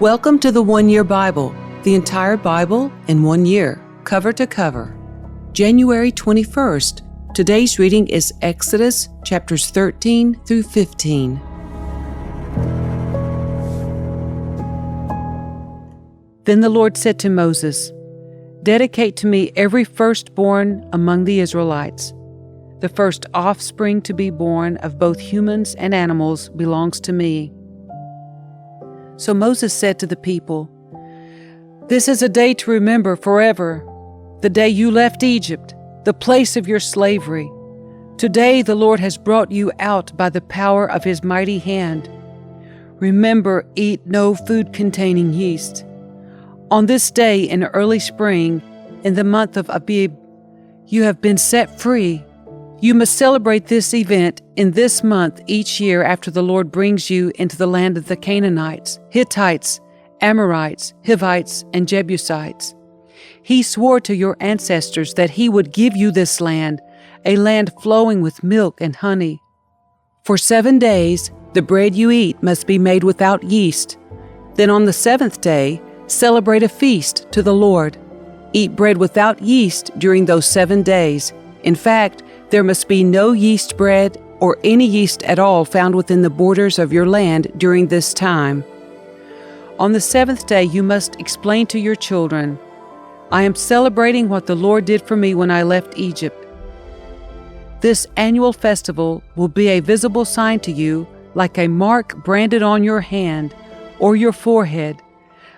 Welcome to the 1 Year Bible, the entire Bible in 1 year, cover to cover. January 21st, today's reading is Exodus chapters 13 through 15. Then the Lord said to Moses, "Dedicate to me every firstborn among the Israelites. The first offspring to be born of both humans and animals belongs to me." So Moses said to the people, "This is a day to remember forever, the day you left Egypt, the place of your slavery. Today the Lord has brought you out by the power of his mighty hand. Remember, eat no food containing yeast. On this day in early spring, in the month of Abib, you have been set free. You must celebrate this event in this month each year after the Lord brings you into the land of the Canaanites, Hittites, Amorites, Hivites, and Jebusites. He swore to your ancestors that he would give you this land, a land flowing with milk and honey. For 7 days, the bread you eat must be made without yeast. Then on the 7th day, celebrate a feast to the Lord. Eat bread without yeast during those 7 days. In fact, there must be no yeast bread or any yeast at all found within the borders of your land during this time. On the 7th day, you must explain to your children, 'I am celebrating what the Lord did for me when I left Egypt.' This annual festival will be a visible sign to you, like a mark branded on your hand or your forehead.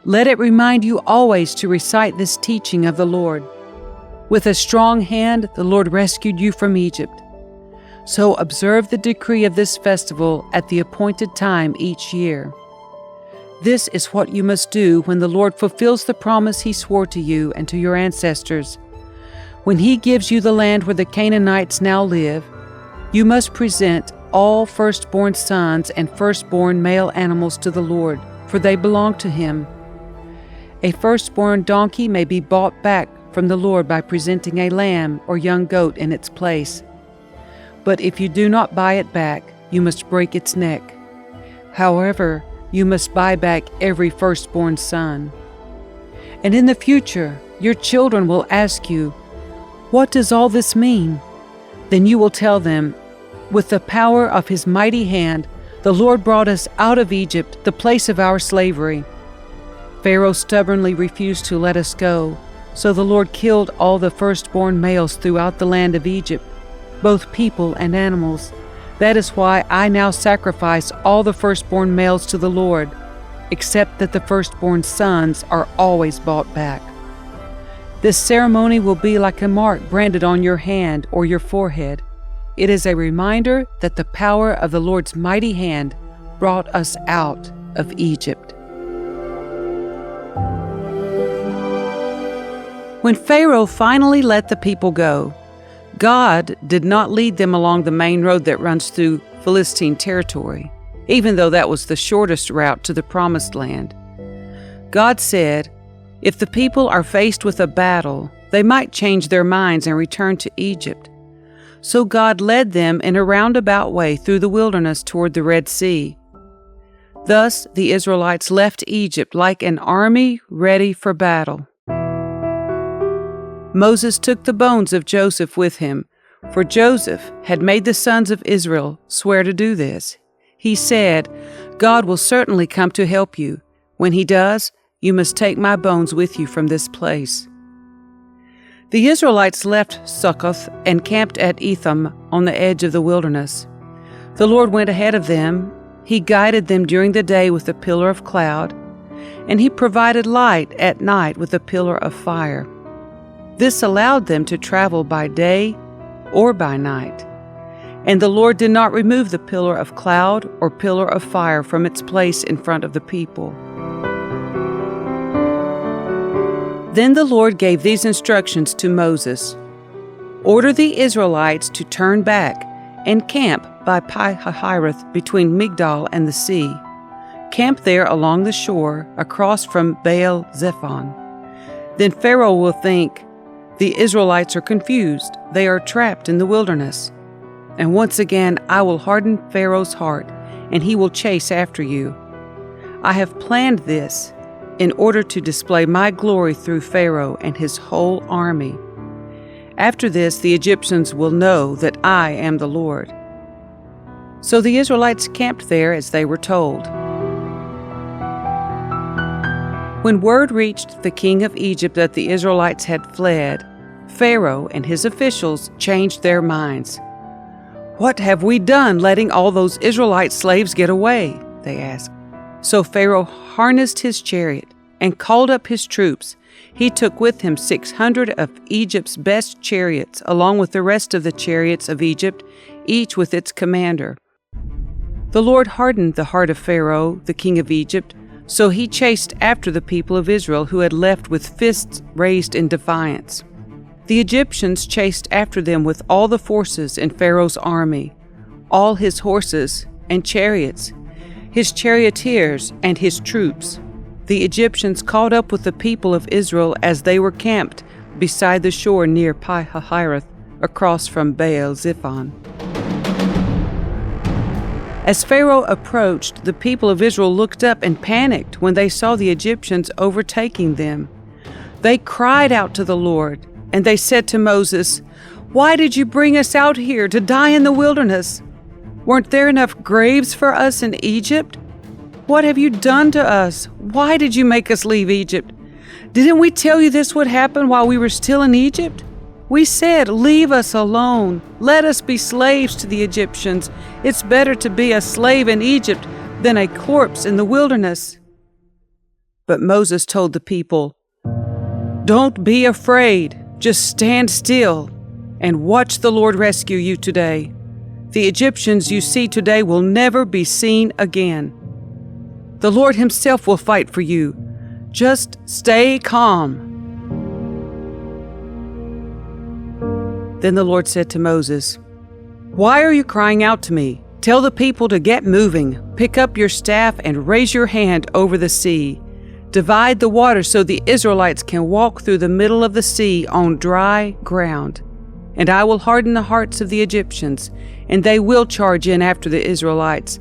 Let it remind you always to recite this teaching of the Lord. With a strong hand, the Lord rescued you from Egypt. So observe the decree of this festival at the appointed time each year. This is what you must do when the Lord fulfills the promise he swore to you and to your ancestors. When he gives you the land where the Canaanites now live, you must present all firstborn sons and firstborn male animals to the Lord, for they belong to him. A firstborn donkey may be bought back from the Lord by presenting a lamb or young goat in its place. But if you do not buy it back, you must break its neck. However, you must buy back every firstborn son. And in the future, your children will ask you, 'What does all this mean?' Then you will tell them, 'With the power of his mighty hand, the Lord brought us out of Egypt, the place of our slavery. Pharaoh stubbornly refused to let us go, so the Lord killed all the firstborn males throughout the land of Egypt, both people and animals. That is why I now sacrifice all the firstborn males to the Lord, except that the firstborn sons are always bought back. This ceremony will be like a mark branded on your hand or your forehead. It is a reminder that the power of the Lord's mighty hand brought us out of Egypt." When Pharaoh finally let the people go, God did not lead them along the main road that runs through Philistine territory, even though that was the shortest route to the Promised Land. God said, if the people are faced with a battle, they might change their minds and return to Egypt. So God led them in a roundabout way through the wilderness toward the Red Sea. Thus the Israelites left Egypt like an army ready for battle. Moses took the bones of Joseph with him, for Joseph had made the sons of Israel swear to do this. He said, "God will certainly come to help you. When he does, you must take my bones with you from this place." The Israelites left Succoth and camped at Etham on the edge of the wilderness. The Lord went ahead of them. He guided them during the day with a pillar of cloud, and he provided light at night with a pillar of fire. This allowed them to travel by day or by night. And the Lord did not remove the pillar of cloud or pillar of fire from its place in front of the people. Then the Lord gave these instructions to Moses. "Order the Israelites to turn back and camp by Pi-hahiroth between Migdal and the sea. Camp there along the shore across from Baal-zephon. Then Pharaoh will think, 'The Israelites are confused. They are trapped in the wilderness.' And once again I will harden Pharaoh's heart, and he will chase after you. I have planned this in order to display my glory through Pharaoh and his whole army. After this, the Egyptians will know that I am the Lord." So the Israelites camped there as they were told. When word reached the king of Egypt that the Israelites had fled, Pharaoh and his officials changed their minds. "What have we done letting all those Israelite slaves get away?" they asked. So Pharaoh harnessed his chariot and called up his troops. He took with him 600 of Egypt's best chariots, along with the rest of the chariots of Egypt, each with its commander. The Lord hardened the heart of Pharaoh, the king of Egypt, so he chased after the people of Israel who had left with fists raised in defiance. The Egyptians chased after them with all the forces in Pharaoh's army, all his horses and chariots, his charioteers and his troops. The Egyptians caught up with the people of Israel as they were camped beside the shore near Pi-hahiroth, across from Baal-zephon. As Pharaoh approached, the people of Israel looked up and panicked when they saw the Egyptians overtaking them. They cried out to the Lord, and they said to Moses, "Why did you bring us out here to die in the wilderness? Weren't there enough graves for us in Egypt? What have you done to us? Why did you make us leave Egypt? Didn't we tell you this would happen while we were still in Egypt? We said, 'Leave us alone. Let us be slaves to the Egyptians. It's better to be a slave in Egypt than a corpse in the wilderness.'" But Moses told the people, "Don't be afraid. Just stand still and watch the Lord rescue you today. The Egyptians you see today will never be seen again. The Lord himself will fight for you. Just stay calm." Then the Lord said to Moses, "Why are you crying out to me? Tell the people to get moving. Pick up your staff and raise your hand over the sea. Divide the water so the Israelites can walk through the middle of the sea on dry ground. And I will harden the hearts of the Egyptians, and they will charge in after the Israelites.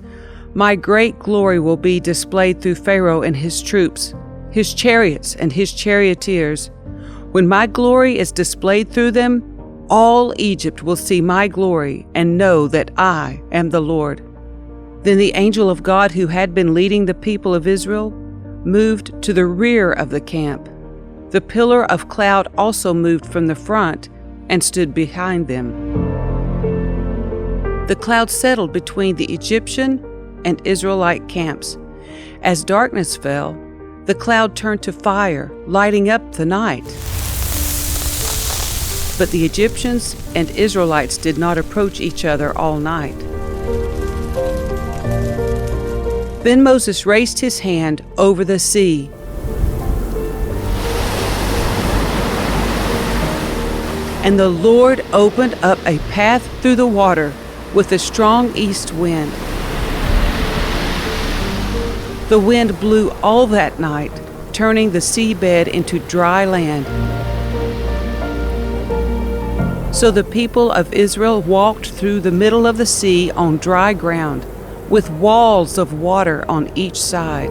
My great glory will be displayed through Pharaoh and his troops, his chariots and his charioteers. When my glory is displayed through them, all Egypt will see my glory and know that I am the Lord." Then the angel of God who had been leading the people of Israel moved to the rear of the camp. The pillar of cloud also moved from the front and stood behind them. The cloud settled between the Egyptian and Israelite camps. As darkness fell, the cloud turned to fire, lighting up the night. But the Egyptians and Israelites did not approach each other all night. Then Moses raised his hand over the sea. And the Lord opened up a path through the water with a strong east wind. The wind blew all that night, turning the seabed into dry land. So the people of Israel walked through the middle of the sea on dry ground, with walls of water on each side.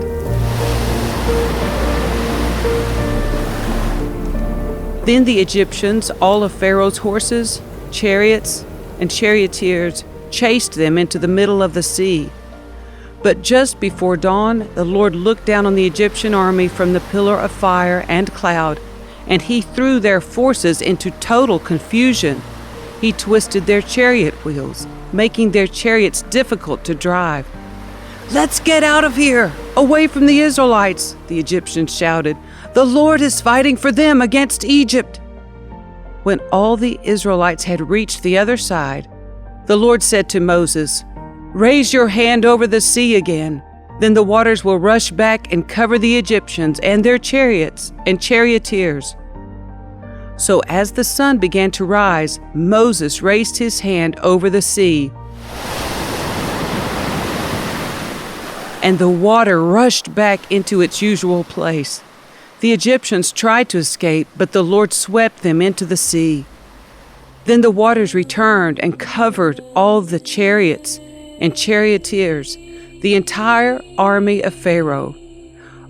Then the Egyptians, all of Pharaoh's horses, chariots, and charioteers, chased them into the middle of the sea. But just before dawn, the Lord looked down on the Egyptian army from the pillar of fire and cloud, and he threw their forces into total confusion. He twisted their chariot wheels, making their chariots difficult to drive. "Let's get out of here, away from the Israelites," the Egyptians shouted. "The Lord is fighting for them against Egypt." When all the Israelites had reached the other side, the Lord said to Moses, "Raise your hand over the sea again. Then the waters will rush back and cover the Egyptians and their chariots and charioteers." So as the sun began to rise, Moses raised his hand over the sea, and the water rushed back into its usual place. The Egyptians tried to escape, but the Lord swept them into the sea. Then the waters returned and covered all the chariots and charioteers, the entire army of Pharaoh.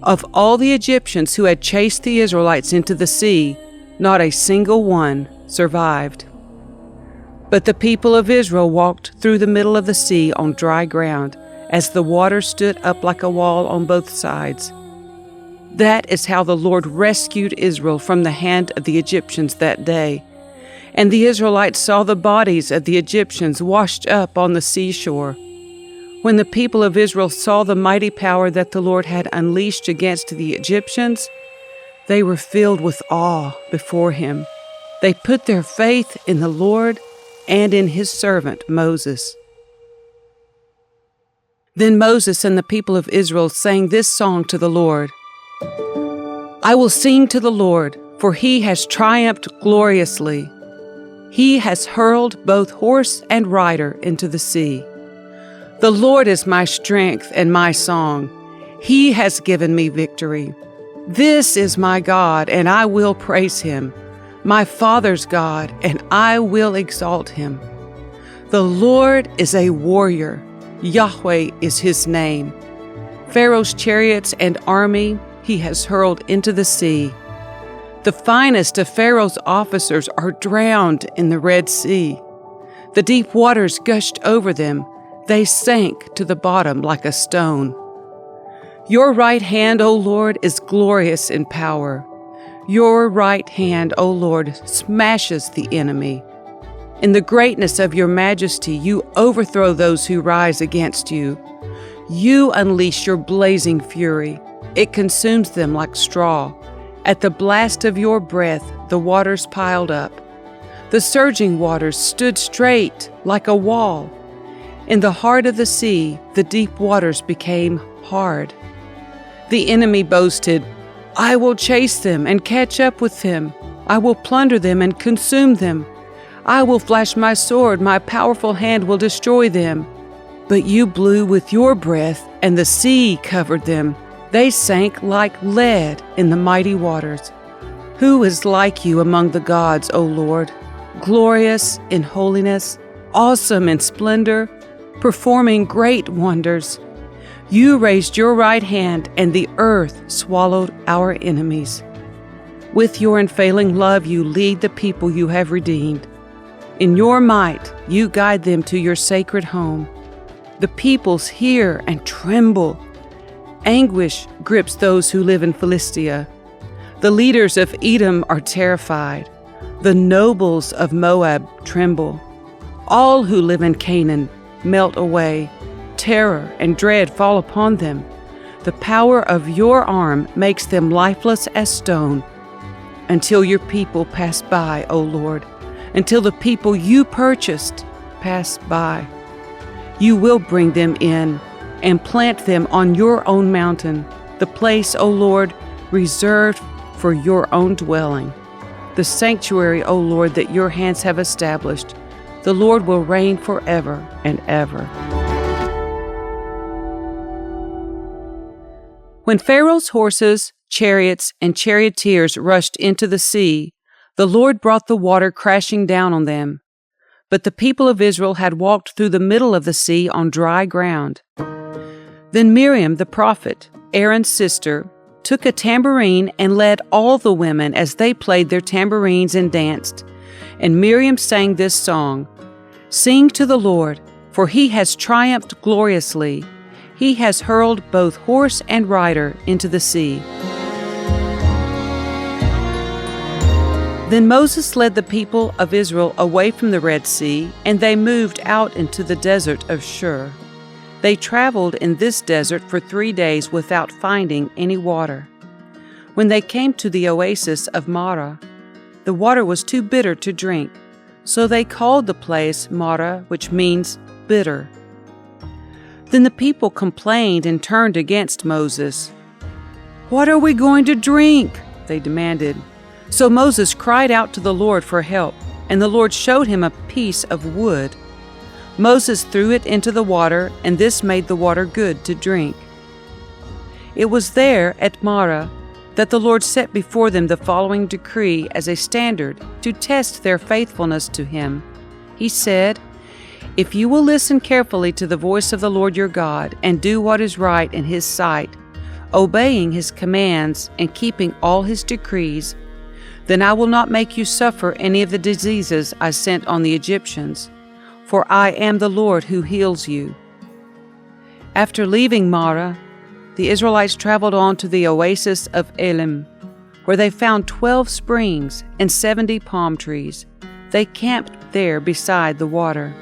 Of all the Egyptians who had chased the Israelites into the sea, not a single one survived. But the people of Israel walked through the middle of the sea on dry ground, as the water stood up like a wall on both sides. That is how the Lord rescued Israel from the hand of the Egyptians that day. And the Israelites saw the bodies of the Egyptians washed up on the seashore. When the people of Israel saw the mighty power that the Lord had unleashed against the Egyptians, they were filled with awe before him. They put their faith in the Lord and in his servant Moses. Then Moses and the people of Israel sang this song to the Lord. I will sing to the Lord, for he has triumphed gloriously. He has hurled both horse and rider into the sea. The Lord is my strength and my song. He has given me victory. This is my God, and I will praise him, my father's God, and I will exalt him. The Lord is a warrior. Yahweh is his name. Pharaoh's chariots and army he has hurled into the sea. The finest of Pharaoh's officers are drowned in the Red Sea. The deep waters gushed over them. They sank to the bottom like a stone. Your right hand, O Lord, is glorious in power. Your right hand, O Lord, smashes the enemy. In the greatness of your majesty, you overthrow those who rise against you. You unleash your blazing fury. It consumes them like straw. At the blast of your breath, the waters piled up. The surging waters stood straight like a wall. In the heart of the sea, the deep waters became hard. The enemy boasted, I will chase them and catch up with them. I will plunder them and consume them. I will flash my sword, my powerful hand will destroy them. But you blew with your breath, and the sea covered them. They sank like lead in the mighty waters. Who is like you among the gods, O Lord? Glorious in holiness, awesome in splendor, performing great wonders. You raised your right hand, and the earth swallowed our enemies. With your unfailing love, you lead the people you have redeemed. In your might, you guide them to your sacred home. The peoples hear and tremble. Anguish grips those who live in Philistia. The leaders of Edom are terrified. The nobles of Moab tremble. All who live in Canaan melt away. Terror and dread fall upon them. The power of your arm makes them lifeless as stone. Until your people pass by, O Lord, until the people you purchased pass by. You will bring them in and plant them on your own mountain, the place, O Lord, reserved for your own dwelling, the sanctuary, O Lord, that your hands have established. The Lord will reign forever and ever. When Pharaoh's horses, chariots, and charioteers rushed into the sea, the Lord brought the water crashing down on them. But the people of Israel had walked through the middle of the sea on dry ground. Then Miriam the prophet, Aaron's sister, took a tambourine and led all the women as they played their tambourines and danced. And Miriam sang this song, Sing to the Lord, for he has triumphed gloriously. He has hurled both horse and rider into the sea. Then Moses led the people of Israel away from the Red Sea, and they moved out into the desert of Shur. They traveled in this desert for 3 days without finding any water. When they came to the oasis of Marah, the water was too bitter to drink, so they called the place Marah, which means bitter. Then the people complained and turned against Moses. What are we going to drink? They demanded. So Moses cried out to the Lord for help, and the Lord showed him a piece of wood. Moses threw it into the water, and this made the water good to drink. It was there at Marah that the Lord set before them the following decree as a standard to test their faithfulness to him. He said, If you will listen carefully to the voice of the Lord your God and do what is right in his sight, obeying his commands and keeping all his decrees, then I will not make you suffer any of the diseases I sent on the Egyptians, for I am the Lord who heals you." After leaving Marah, the Israelites traveled on to the oasis of Elim, where they found 12 springs and 70 palm trees. They camped there beside the water.